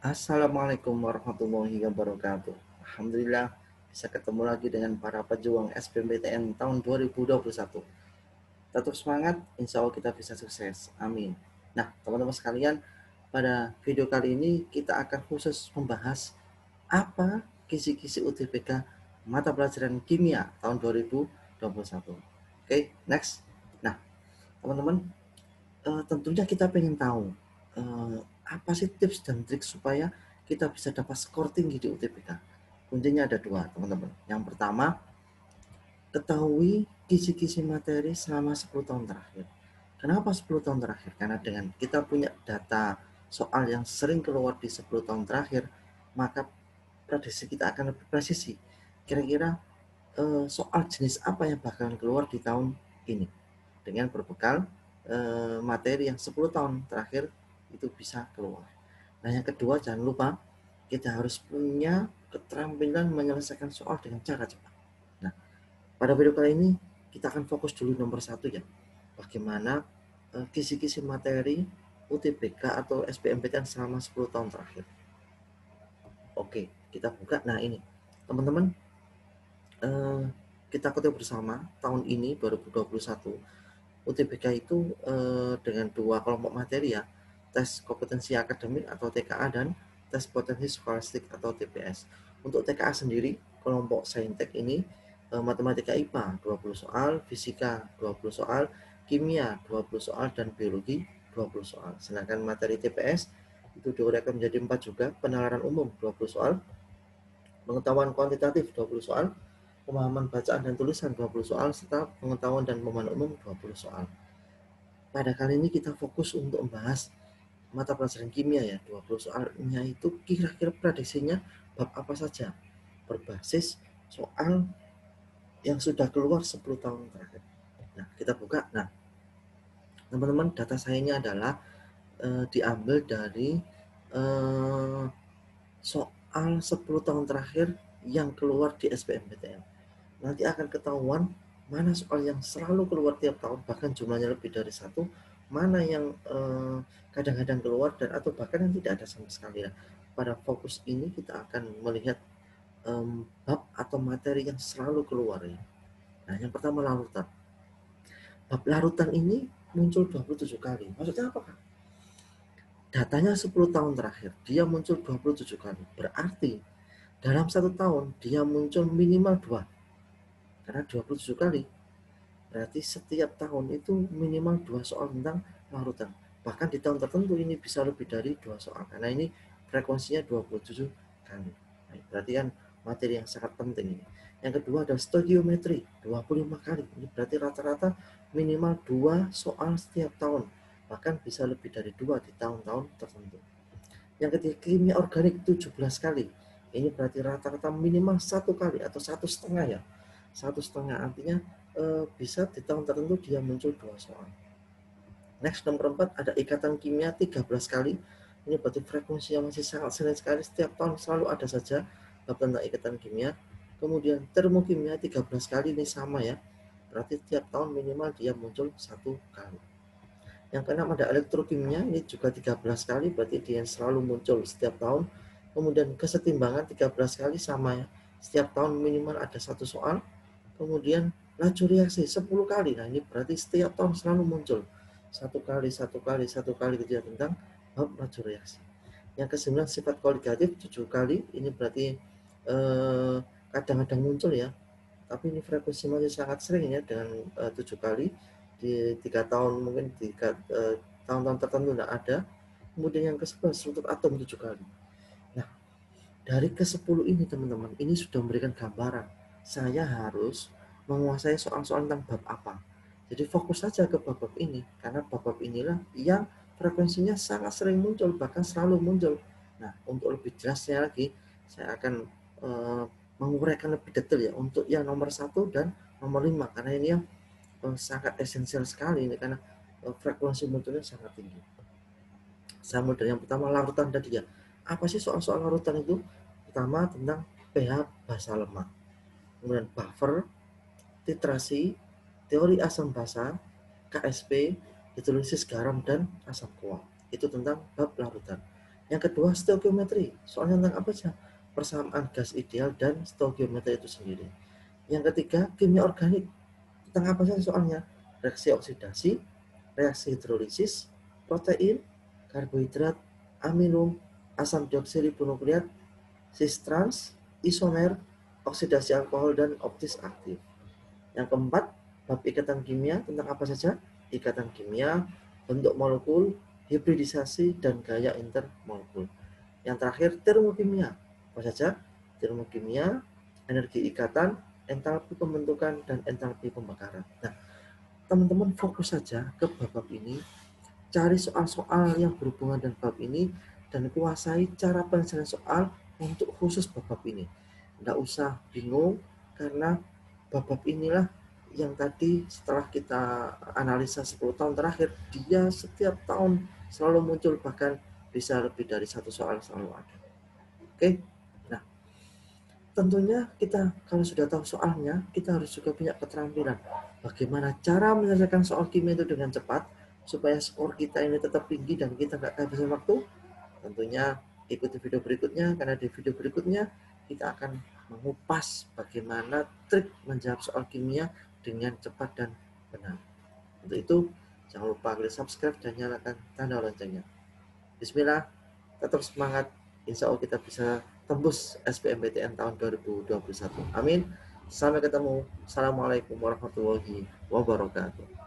Assalamualaikum warahmatullahi wabarakatuh. Alhamdulillah bisa ketemu lagi dengan para pejuang SBMPTN tahun 2021. Tetap semangat, insya Allah kita bisa sukses. Amin. Nah, teman-teman sekalian, pada video kali ini kita akan khusus membahas apa kisi-kisi UTBK mata pelajaran kimia tahun 2021. Oke, next. Nah, teman-teman, tentunya kita pengen tahu apa sih tips dan trik supaya kita bisa dapat skor tinggi di UTBK. Kuncinya ada dua, teman-teman. Yang pertama, ketahui kisi-kisi materi selama 10 tahun terakhir. Kenapa 10 tahun terakhir? Karena dengan kita punya data soal yang sering keluar di 10 tahun terakhir, maka prediksi kita akan lebih presisi. Kira-kira soal jenis apa yang bakalan keluar di tahun ini dengan berbekal materi yang 10 tahun terakhir itu bisa keluar. Nah, yang kedua, jangan lupa kita harus punya keterampilan menyelesaikan soal dengan cara cepat. Nah, pada video kali ini kita akan fokus dulu nomor satu ya, bagaimana kisi-kisi materi UTBK atau SBMPTN selama 10 tahun terakhir. Oke, kita buka. Nah, ini teman-teman, kita ketahui bersama tahun ini 2021 UTBK itu dengan dua kelompok materi ya, tes kompetensi akademik atau TKA dan tes potensi skolastik atau TPS. Untuk TKA sendiri, kelompok Saintek ini matematika IPA 20 soal, fisika 20 soal, kimia 20 soal, dan biologi 20 soal. Sedangkan materi TPS itu diuraikan menjadi 4 juga, penalaran umum 20 soal, pengetahuan kuantitatif 20 soal, pemahaman bacaan dan tulisan 20 soal, serta pengetahuan dan pemahaman umum 20 soal. Pada kali ini kita fokus untuk membahas mata pelajaran kimia ya, 20 soalnya itu kira-kira prediksinya bab apa saja berbasis soal yang sudah keluar 10 tahun terakhir. Nah, kita buka. Nah, teman-teman, data saya ini adalah diambil dari soal 10 tahun terakhir yang keluar di SBMPTN. Nanti akan ketahuan mana soal yang selalu keluar tiap tahun, bahkan jumlahnya lebih dari satu, mana yang kadang-kadang keluar dan atau bahkan yang tidak ada sama sekali. Nah, pada fokus ini kita akan melihat bab atau materi yang selalu keluar ya. Nah, yang pertama larutan. Bab larutan ini muncul 27 kali. Maksudnya apa, Kak? Datanya 10 tahun terakhir, dia muncul 27 kali. Berarti dalam satu tahun dia muncul minimal 2. Karena 27 kali. Berarti setiap tahun itu minimal 2 soal tentang larutan. Bahkan di tahun tertentu ini bisa lebih dari 2 soal. Karena ini frekuensinya 27 kali. Nah, berarti kan materi yang sangat penting ini. Yang kedua adalah stoikiometri 25 kali. Ini berarti rata-rata minimal 2 soal setiap tahun. Bahkan bisa lebih dari 2 di tahun-tahun tertentu. Yang ketiga, kimia organik 17 kali. Ini berarti rata-rata minimal 1 kali atau 1,5 ya. 1,5 artinya bisa di tahun tertentu dia muncul 2 soal. Next, nomor 4 ada ikatan kimia 13 kali. Ini berarti frekuensinya masih sangat sering sekali. Setiap tahun selalu ada saja bab tentang ikatan kimia. Kemudian termokimia 13 kali, ini sama ya. Berarti tiap tahun minimal dia muncul 1 kali. Yang keenam ada elektrokimia, ini juga 13 kali, berarti dia selalu muncul setiap tahun. Kemudian kesetimbangan 13 kali, sama ya. Setiap tahun minimal ada 1 soal. Kemudian laju reaksi 10 kali. Nah, ini berarti setiap tahun selalu muncul 1 kali, 1 kali, 1 kali gitu ya, tentang bab laju reaksi. Yang ke-9 sifat koligatif 7 kali. Ini berarti kadang-kadang muncul ya. Tapi ini frekuensi masih sangat sering ya, dengan 7 kali di 3 tahun, mungkin 3 tahun-tahun tertentu tidak ada. Kemudian yang ke-11 struktur atom 7 kali. Nah, dari ke-10 ini teman-teman, ini sudah memberikan gambaran saya harus menguasai soal-soal tentang bab apa. Jadi fokus saja ke bab-bab ini, karena bab-bab inilah yang frekuensinya sangat sering muncul, bahkan selalu muncul. Nah, untuk lebih jelasnya lagi, saya akan menguraikan lebih detail ya untuk yang nomor 1 dan nomor 5, karena ini yang sangat esensial sekali ini, karena frekuensi munculnya sangat tinggi. Saya mulai dari yang pertama, larutan tadi ya. Apa sih soal-soal larutan itu? Pertama tentang pH basa lemak, kemudian buffer, titrasi, teori asam basa, KSP, hidrolisis garam dan asam kuat. Itu tentang bab larutan. Yang kedua, stoikiometri. Soalnya tentang apa saja? Persamaan gas ideal dan stoikiometri itu sendiri. Yang ketiga, kimia organik. Tentang apa saja soalnya? Reaksi oksidasi, reaksi hidrolisis, protein, karbohidrat, amino, asam deoksiribonukleat, cis trans, isomer, oksidasi alkohol, dan optis aktif. Yang keempat, bab ikatan kimia. Tentang apa saja? Ikatan kimia, bentuk molekul, hibridisasi, dan gaya intermolekul. Yang terakhir, termokimia. Apa saja? Termokimia, energi ikatan, entalpi pembentukan, dan entalpi pembakaran. Nah, teman-teman fokus saja ke bab ini, cari soal-soal yang berhubungan dengan bab ini, dan kuasai cara penyelesaian soal untuk khusus bab ini. Tidak usah bingung, karena bab inilah yang tadi setelah kita analisa 10 tahun terakhir, dia setiap tahun selalu muncul, bahkan bisa lebih dari satu soal selalu ada. Oke, nah tentunya kita kalau sudah tahu soalnya, kita harus juga punya keterampilan bagaimana cara menyelesaikan soal kimia itu dengan cepat supaya skor kita ini tetap tinggi dan kita nggak kehabisan waktu. Tentunya ikuti video berikutnya, karena di video berikutnya kita akan mengupas bagaimana trik menjawab soal kimia dengan cepat dan benar. Untuk itu jangan lupa klik subscribe dan nyalakan tanda loncengnya. Bismillah, tetap semangat. Insya Allah kita bisa tembus SBMPTN tahun 2021. Amin. Sampai ketemu. Assalamualaikum warahmatullahi wabarakatuh.